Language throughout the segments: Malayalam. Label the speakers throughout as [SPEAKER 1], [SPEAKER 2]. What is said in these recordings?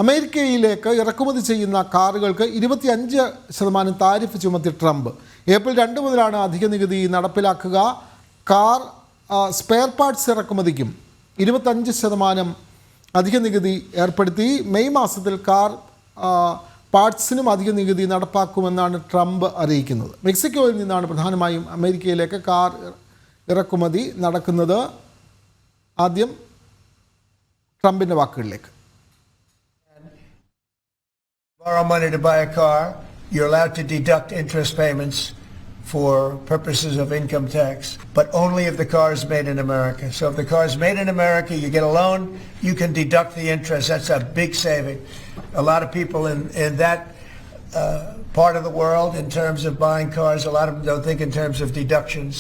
[SPEAKER 1] അമേരിക്കയിലേക്ക് ഇറക്കുമതി ചെയ്യുന്ന കാറുകൾക്ക് 25% താരിഫ് ചുമത്തി ട്രംപ്. ഏപ്രിൽ 2 മുതലാണ് അധിക നികുതി നടപ്പിലാക്കുക. കാർ സ്പെയർ പാർട്സ് ഇറക്കുമതിക്കും 25% അധിക നികുതി ഏർപ്പെടുത്തി. മെയ് മാസത്തിൽ കാർ പാർട്സിനും അധിക നികുതി നടപ്പാക്കുമെന്നാണ് ട്രംപ് അറിയിക്കുന്നത്. മെക്സിക്കോയിൽ നിന്നാണ് പ്രധാനമായും അമേരിക്കയിലേക്ക് കാർ ഇറക്കുമതി നടക്കുന്നത്. ആദ്യം ട്രംപിൻ്റെ വാക്കുകളിലേക്ക്.
[SPEAKER 2] Borrow money to buy a car, you're allowed to deduct interest payments for purposes of income tax, but only if the car is made in America. So if the car is made in America, you get a loan, you can deduct the interest. That's a big saving. A lot of people in that part of the world, in terms of buying cars, a lot of them don't think in terms of deductions.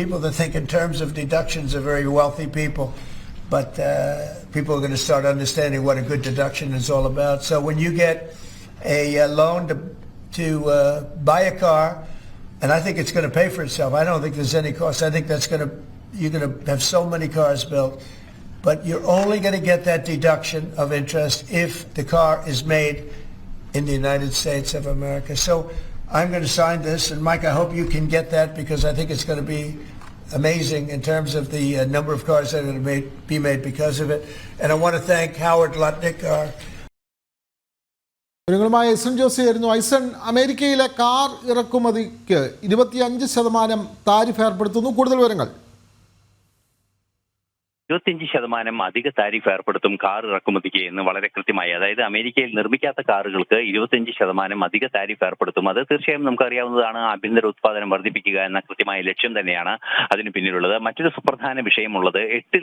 [SPEAKER 2] People that think in terms of deductions are very wealthy people. But people are going to start understanding what a good deduction is all about. So when you get a loan to buy a car, and I think it's going to pay for itself. I don't think there's any cost. I think you're going to have so many cars built. But you're only going to get that deduction of interest if the car is made in the United States of America. So I'm going to sign this, and Mike, I hope you can get that, because I think it's going to be amazing in terms of the number of cars that are going to be made because of it. And I want to thank Howard Lutnick.
[SPEAKER 1] വിവരങ്ങളുമായി ഐസൺ ജോസ് ആയിരുന്നു. ഐസൺ, അമേരിക്കയിലെ കാർ ഇറക്കുമതിക്ക് 25% താരിഫ് ഏർപ്പെടുത്തുന്നു. കൂടുതൽ വിവരങ്ങൾ.
[SPEAKER 3] 25% അധിക താരിഫ് ഏർപ്പെടുത്തും കാർ ഇറക്കുമതിക്ക് എന്ന് വളരെ കൃത്യമായി. അതായത് അമേരിക്കയിൽ നിർമ്മിക്കാത്ത കാറുകൾക്ക് 25% അധിക താരിഫ് ഏർപ്പെടുത്തും. അത് തീർച്ചയായും നമുക്കറിയാവുന്നതാണ്. ആഭ്യന്തര ഉത്പാദനം വർദ്ധിപ്പിക്കുക എന്ന കൃത്യമായ ലക്ഷ്യം തന്നെയാണ് അതിന് പിന്നിലുള്ളത്. മറ്റൊരു സുപ്രധാന വിഷയമുള്ളത് 80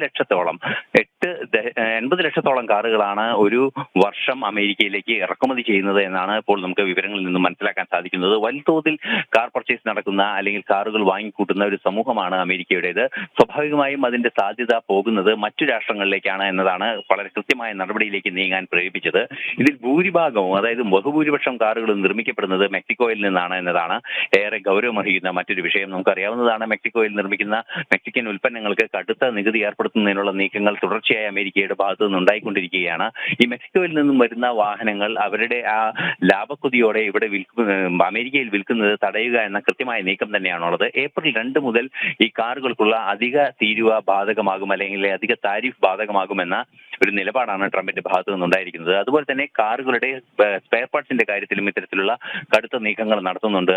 [SPEAKER 3] ലക്ഷത്തോളം കാറുകളാണ് ഒരു വർഷം അമേരിക്കയിലേക്ക് ഇറക്കുമതി ചെയ്യുന്നത് എന്നാണ് ഇപ്പോൾ നമുക്ക് വിവരങ്ങളിൽ നിന്നും മനസ്സിലാക്കാൻ സാധിക്കുന്നത്. വൻതോതിൽ കാർ പർച്ചേസ് നടക്കുന്ന അല്ലെങ്കിൽ കാറുകൾ വാങ്ങിക്കൂട്ടുന്ന ഒരു സമൂഹമാണ് അമേരിക്കയുടേത്. സ്വാഭാവികമായും അതിന്റെ സാധ്യത പോകുന്നത് മറ്റു രാഷ്ട്രങ്ങളിലേക്കാണ് എന്നതാണ് വളരെ കൃത്യമായ നടപടിയിലേക്ക് നീങ്ങാൻ പ്രേരിപ്പിച്ചത്. ഇതിൽ ഭൂരിഭാഗവും, അതായത് ബഹുഭൂരിപക്ഷം കാറുകളും നിർമ്മിക്കപ്പെടുന്നത് മെക്സിക്കോയിൽ നിന്നാണ് എന്നതാണ് ഏറെ ഗൗരവമർഹിക്കുന്ന മറ്റൊരു വിഷയം. നമുക്കറിയാവുന്നതാണ്, മെക്സിക്കോയിൽ നിർമ്മിക്കുന്ന മെക്സിക്കൻ ഉൽപ്പന്നങ്ങൾക്ക് കടുത്ത നികുതി ഏർപ്പെടുത്തുന്നതിനുള്ള നീക്കങ്ങൾ തുടർച്ചയായി അമേരിക്കയുടെ ഭാഗത്തു നിന്ന് ഉണ്ടായിക്കൊണ്ടിരിക്കുകയാണ്. ഈ മെക്സിക്കോയിൽ നിന്നും വരുന്ന വാഹനങ്ങൾ അവരുടെ ആ ലാഭക്കുതിയോടെ ഇവിടെ അമേരിക്കയിൽ വിൽക്കുന്നത് തടയുക എന്ന കൃത്യമായ നീക്കം തന്നെയാണുള്ളത്. ഏപ്രിൽ 2 മുതൽ ഈ കാറുകൾക്കുള്ള അധിക തീരുവ ബാധകമാകും, അല്ലെങ്കിൽ അധിക താരിഫ് ബാധകമാകുമെന്ന ഒരു നിലപാടാണ് ട്രംപിന്റെ ഭാഗത്തു നിന്നുണ്ടായിരിക്കുന്നത്. അതുപോലെ തന്നെ കാറുകളുടെ സ്പെയർ പാർട്സിന്റെ കാര്യത്തിലും ഇത്തരത്തിലുള്ള കടുത്ത നീക്കങ്ങൾ നടത്തുന്നുണ്ട്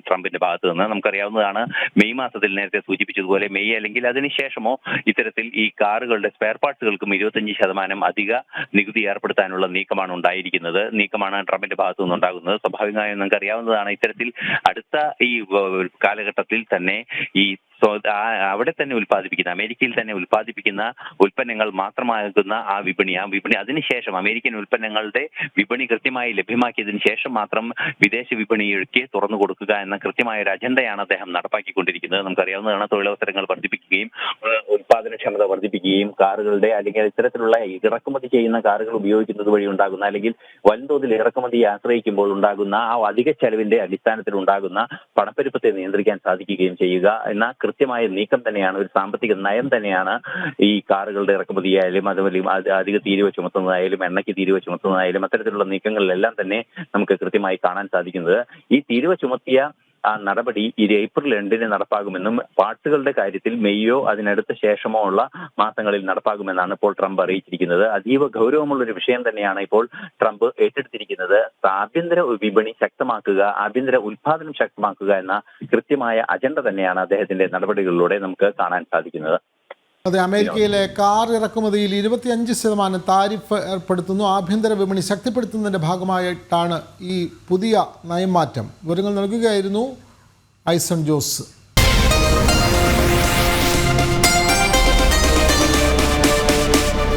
[SPEAKER 3] ട്രംപിന്റെ ഭാഗത്തു നിന്ന്. നമുക്കറിയാവുന്നതാണ്, മെയ് മാസത്തിൽ നേരത്തെ സൂചിപ്പിച്ചതുപോലെ മെയ് അല്ലെങ്കിൽ അതിനുശേഷമോ ഇത്തരത്തിൽ ഈ കാറുകളുടെ സ്പെയർ പാർട്സുകൾക്കും 25% അധിക നികുതി ഏർപ്പെടുത്താനുള്ള നീക്കമാണ് ട്രംപിന്റെ ഭാഗത്തു നിന്നുണ്ടാകുന്നത്. സ്വാഭാവികമായും നമുക്ക് അറിയാവുന്നതാണ്, ഇത്തരത്തിൽ അടുത്ത ഈ കാലഘട്ടത്തിൽ തന്നെ ഈ അവിടെ തന്നെ അമേരിക്കയിൽ തന്നെ ഉൽപ്പാദിപ്പിക്കുന്ന ഉൽപ്പന്നങ്ങൾ മാത്രമാകുന്ന ആ വിപണി അതിനുശേഷം അമേരിക്കൻ ഉൽപ്പന്നങ്ങളുടെ വിപണി കൃത്യമായി ലഭ്യമാക്കിയതിനു ശേഷം മാത്രം വിദേശ വിപണിക്ക് തുറന്നു കൊടുക്കുക എന്ന കൃത്യമായ ഒരു അജണ്ടയാണ് അദ്ദേഹം നടപ്പാക്കിക്കൊണ്ടിരിക്കുന്നത്. നമുക്കറിയാവുന്നതാണ്, തൊഴിലവസരങ്ങൾ വർദ്ധിപ്പിക്കുകയും ഉൽപാദനക്ഷമത വർദ്ധിപ്പിക്കുകയും കാറുകളുടെ അല്ലെങ്കിൽ ഇത്തരത്തിലുള്ള ഇറക്കുമതി ചെയ്യുന്ന കാറുകൾ ഉപയോഗിക്കുന്നത് വഴി ഉണ്ടാകുന്ന അല്ലെങ്കിൽ വൻതോതിൽ ഇറക്കുമതിയെ ആശ്രയിക്കുമ്പോൾ ഉണ്ടാകുന്ന ആ അധിക ചെലവിന്റെ അടിസ്ഥാനത്തിൽ ഉണ്ടാകുന്ന പണപ്പെരുപ്പത്തെ നിയന്ത്രിക്കാൻ സാധിക്കുകയും ചെയ്യുക എന്ന കൃത്യമായ നീക്കം തന്നെയാണ്, ഒരു സാമ്പത്തിക നയം തന്നെയാണ് ഈ കാറുകളുടെ ഇറക്കുമതിയായാലും അതുപോലെ അധിക തീരുവ ചുമത്തുന്നതായാലും എണ്ണയ്ക്ക് തീരുവ ചുമത്തുന്നതായാലും അത്തരത്തിലുള്ള നീക്കങ്ങളിലെല്ലാം തന്നെ നമുക്ക് കൃത്യമായി കാണാൻ സാധിക്കുന്നത്. ഈ തീരുവ ചുമത്തിയ ആ നടപടി ഏപ്രിൽ 2 നടപ്പാകുമെന്നും പാർട്സുകളുടെ കാര്യത്തിൽ മെയ്യോ അതിനടുത്ത ശേഷമോ ഉള്ള മാസങ്ങളിൽ നടപ്പാകുമെന്നാണ് ഇപ്പോൾ ട്രംപ് അറിയിച്ചിരിക്കുന്നത്. അതീവ ഗൗരവമുള്ള ഒരു വിഷയം തന്നെയാണ് ഇപ്പോൾ ട്രംപ് ഏറ്റെടുത്തിരിക്കുന്നത്. ആഭ്യന്തര വിപണി ശക്തമാക്കുക, ആഭ്യന്തര ഉൽപാദനം ശക്തമാക്കുക എന്ന കൃത്യമായ അജണ്ട തന്നെയാണ് അദ്ദേഹത്തിന്റെ നടപടികളിലൂടെ നമുക്ക് കാണാൻ സാധിക്കുന്നത്.
[SPEAKER 1] അതെ, അമേരിക്കയിലെ കാർ ഇറക്കുമതിയിൽ 25% താരിഫ് ഏർപ്പെടുത്തുന്നു. ആഭ്യന്തര വിപണി ശക്തിപ്പെടുത്തുന്നതിൻ്റെ ഭാഗമായിട്ടാണ് ഈ പുതിയ നയംമാറ്റം. വിവരങ്ങൾ നൽകുകയായിരുന്നു ഐസൺ ജോസ്.